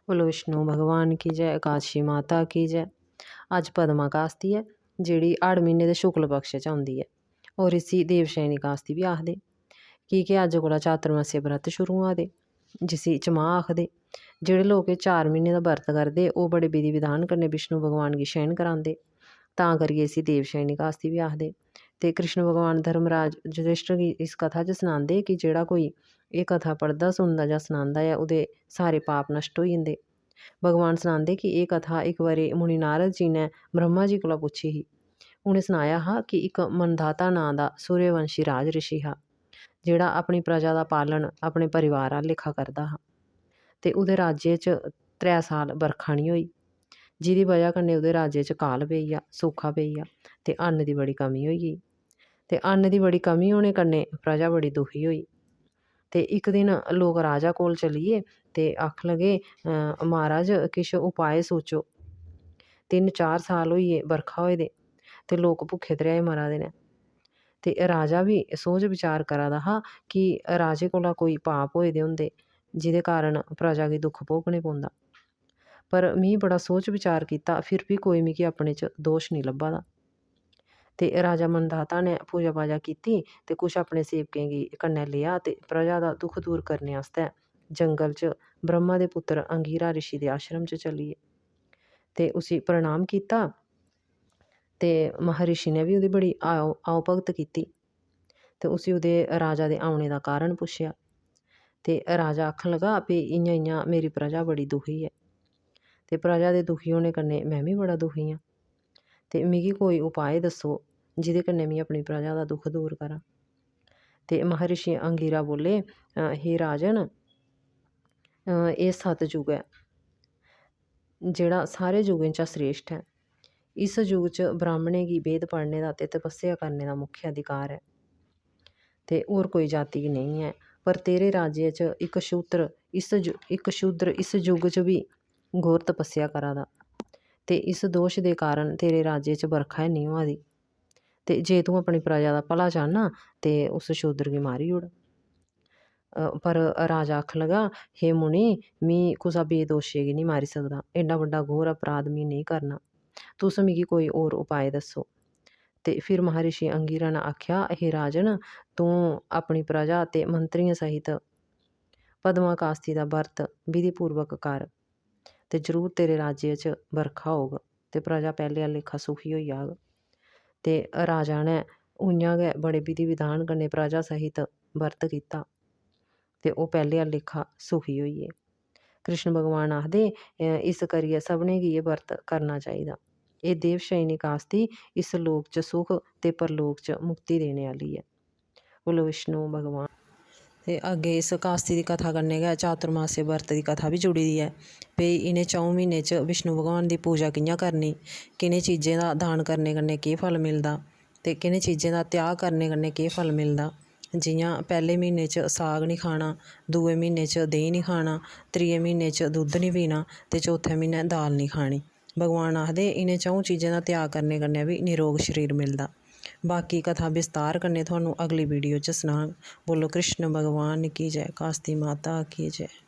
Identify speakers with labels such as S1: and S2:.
S1: बोलो विष्णु भगवान की जय, काशी माता की जय। अज पदमा कास्ती है जिहड़ी हाड़ महीने दे शुक्ल पक्ष च आउंदी है और इसी देवशयनी कास्ती भी आखदे कि अज कोला चातुर्मास्य व्रत शुरू होआ दे जिसी चमाह आखदे। जेह्ड़े लोग 4 महीने दा व्रत करदे ओह् बड़े विधि विधान कन्नै विष्णु भगवान गी शयन करांदे, तां करियै इसी देवशयनी कास्ती भी आखदे। ते कृष्ण भगवान धर्मराज युधिष्ठिर गी इस कथा च सनांदे कि जेह्ड़ा कोई एह् कथा पढ़दा सुनदा जां सनांदा ऐ ओह्दे सारे पाप नष्ट होई जंदे। भगवान सनांदे कि एह् कथा इक बारी मुनि नारद जी ने ब्रह्मा जी कोला पुच्छी ही। उ'नें सनाया हा कि इक मनधाता नांऽ दा सूर्यवंशी राज ऋषि हा जेह्ड़ा अपनी प्रजा दा पालन अपने परिवार आह्ला लेखा करदा हा। ते ओह्दे राज्य च 3 साल बरखा निं होई, जेह्दी बजह कन्नै ओह्दे राज्य च काल पेई गेआ, सूखा पेई गेआ ते अन्न दी बड़ी कमी होई गेई। ते अन्न दी बड़ी कमी होने कन्नै प्रजा बड़ी दुखी होई। ते इक दिन लोक राजा कोल चलिए ते आखन लगे महाराज किश उपाय सोचो, 3-4 साल होई गे बरखा होए दे ते लोक भुक्खे त्रेहाए मरा दे न। ते राजा बी सोच विचार करा दा हा कि राजे कोला कोई पाप होए दे होंदे जेह्दे कारण प्रजा गी दुख भोगने पौंदा। पर में बड़ा सोच विचार कीता फिर भी कोई मिगी अपने च दोष नहीं लब्भा दा। ते राजा मनधाता ने पूजा पाजा कीती ते कुछ अपने सेवकें गी कन्नै लेआ ते प्रजा दा दुख दूर करने आस्तै जंगल च ब्रह्मा दे पुत्तर अंगीरा ऋषि दे आश्रम च चली गे ते उसी प्रणाम कीता। ते महर्षि ने बी ओह्दी बड़ी आओ भगत कीती ते उसी ओह्दे राजा दे औने दा कारण पुच्छेआ। ते राजा आखन लगा भी इ'यां इ'यां मेरी प्रजा बड़ी दुखी ऐ ते प्रजा दे दुखी होने कन्नै में बी बड़ा दुखी आं ते मिगी कोई उपाय दस्सो जेह्दे कन्नै में अपनी प्रजा दा दुख दूर करां। ते महर्षि अंगीरा बोले हे राजन एह् सतयुग ऐ जेह्ड़ा सारे युगें चा श्रेष्ठ ऐ। इस युग च ब्राह्मणें गी वेद पढ़ने दा ते तपस्या करने दा मुख्य अधिकार ऐ ते होर कोई जाति गी नेईं ऐ। पर तेरे राज्य च इक शूद्र इस युग च भी घोर तपस्या करा दा ते इस दोश दे कारण तेरे राज्य च बरखा है नहीं होआ दी। ते जे तूं अपनी प्रजा दा भला चाह्न्ना ते उस शूद्र गी मारी ओड़। पर राजा आखन लगा हे मुनि में कुसै बेदोशे गी नहीं मारी सकदा, एड्डा बड्डा घोर अपराध में नहीं करना, तुस मिगी कोई होर उपाय दस्सो। ते फिर महर्षि अंगीरा ने आखेआ हे राजन तूं अपनी प्रजा ते मंत्रियें सहित पदमा कास्ती दा व्रत विधिपूर्वक कर ते जरूर तेरे राज्य च बरखा होग ते प्रजा पैह्ले आह्ला लेखा सुखी होई जाग। ते राजा ने उ'आं गै बड़े विधि विधान कन्नै प्रजा सहित व्रत कीता ते ओह् पैह्ले आह्ला लेखा सुखी होई गे। कृष्ण भगवान आखदे इस करियै सभनें गी एह् व्रत करना चाहिदा। एह् देवशयनी कास्ती इस लोक च सुख ते परलोक च मुक्ति देने आह्ली ऐ। बोलो विष्णु भगवान। ते अग्गें इस कास्ती दी कथा कन्नै गै चातुर्मास्य व्रत दी कथा बी जुड़ी दी ऐ भई इ'नें 4 म्हीनें च विष्णु भगवान दी पूजा कि'यां करनी, कि'नें चीज़ें दा दान करने कन्नै केह् फल मिलदा ते कि'नें चीज़ें दा त्याग करने कन्नै केह् फल मिलदा। जियां पैह्ले म्हीने च साग नहीं खाना, दूए म्हीने च देहीं नहीं खाना, त्रिये म्हीने च दुद्ध नहीं पीना ते चौथे म्हीने दाल नहीं खानी। भगवान आखदे इ'नें 4 चीज़ें दा त्याग करने कन्नै बी निरोग शरीर मिलदा। बाकी कथा विस्तार कन्नै थुहानूं अगली वीडियो च सनाङ। बोलो कृष्ण भगवान की जय, कास्ती माता की जय।